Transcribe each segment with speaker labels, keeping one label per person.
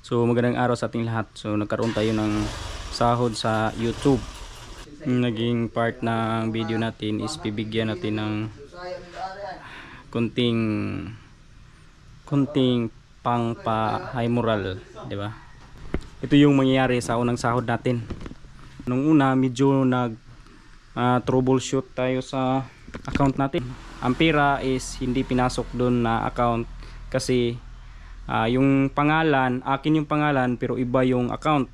Speaker 1: So magandang araw sa ating lahat. So nagkaroon tayo ng sahod sa YouTube. Naging part ng video natin is bibigyan natin ng kunting pang high moral, di ba? Ito yung mangyayari sa unang sahod natin. Nung una medyo troubleshoot tayo sa account natin. Ang pera is hindi pinasok doon na account kasi yung pangalan, akin yung pangalan pero iba yung account.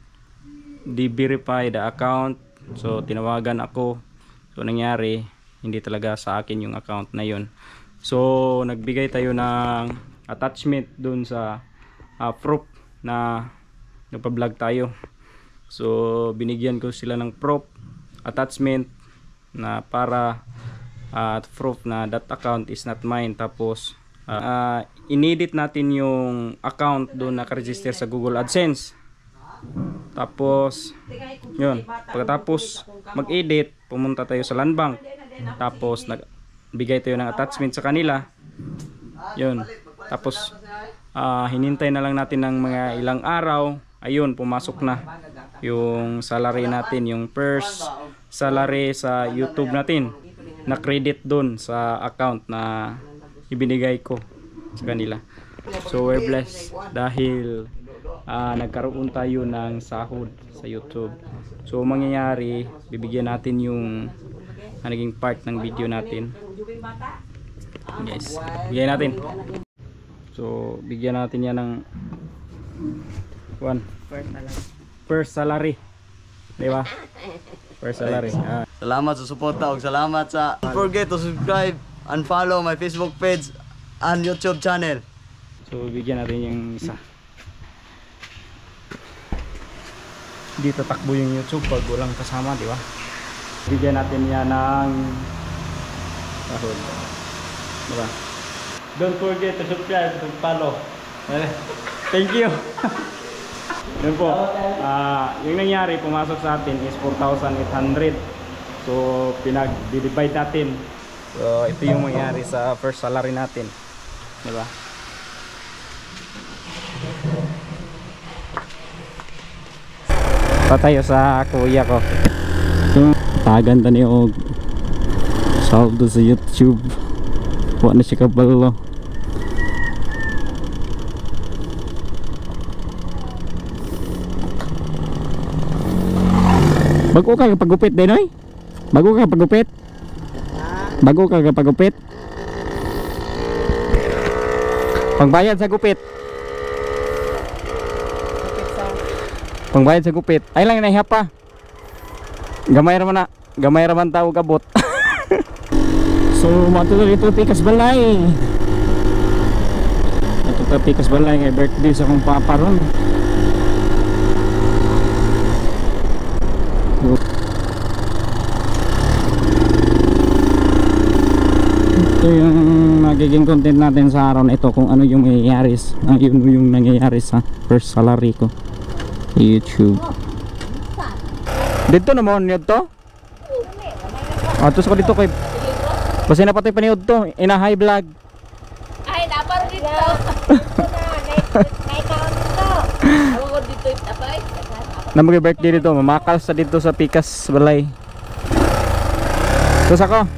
Speaker 1: Di-verify the account. So tinawagan ako. So nangyari, hindi talaga sa akin yung account na yun. So nagbigay tayo ng attachment doon sa proof na nagpa-vlog tayo. So binigyan ko sila ng proof, attachment na para proof na that account is not mine. Tapos inedit natin yung account doon naka-register sa Google AdSense. Tapos yun, pagkatapos mag-edit, pumunta tayo sa Land Bank. Tapos nagbigay tayo ng attachment sa kanila. Yun. Tapos hinintay na lang natin ng mga ilang araw. Ayun, pumasok na yung salary natin, yung first salary sa YouTube natin. Na-credit doon sa account na ibinigay ko sa kanila. So we're blessed dahil nagkaroon tayo ng sahod sa YouTube. So mangyayari, bibigyan natin yung naging part ng video natin. Guys, bigyan natin. So bigyan natin yan ng first salary. Di ba? First salary.
Speaker 2: Salamat sa suporta ug salamat sa don't forget to subscribe and follow my Facebook page and YouTube channel.
Speaker 1: So bigyan natin yung isa. Hindi tatakbo yung YouTube pag walang kasama, di ba? Bigyan natin yan ng sahod. Diba? Don't forget to subscribe and follow. Thank you. Yun po. Yung nangyari, pumasok sa atin is 4,800. So pinag-divide natin. So ito yung mangyari sa first salary natin. Diba? Tayo sa kuya ko. Tagan tani og saldo sa YouTube. Wa na siya kabalo. Bago ka pagupit din oy? Bago ka pagupit? Bago ka pagupit? Pangbayad sa gupit. Pangbayad sa gupit. Ay lang naihap pa. Gamay raman tao kabot. So matuloy ito pikas balay. Ito pikas balay ngay birthday sa akong papa ron. Ito yung magiging content natin sa araw na ito, kung ano yung mangyayari, yun yung nangyayari sa first salary ko YouTube. Dito naman yun to. Atos ko dito kay kasi napatay paniod to, ina high vlog.
Speaker 3: Ay, dapat dito. May count to. Ako dito tapay.
Speaker 1: Na mag-birthday dito, mamakal sa dito sa Pikas Balay. Tos ako.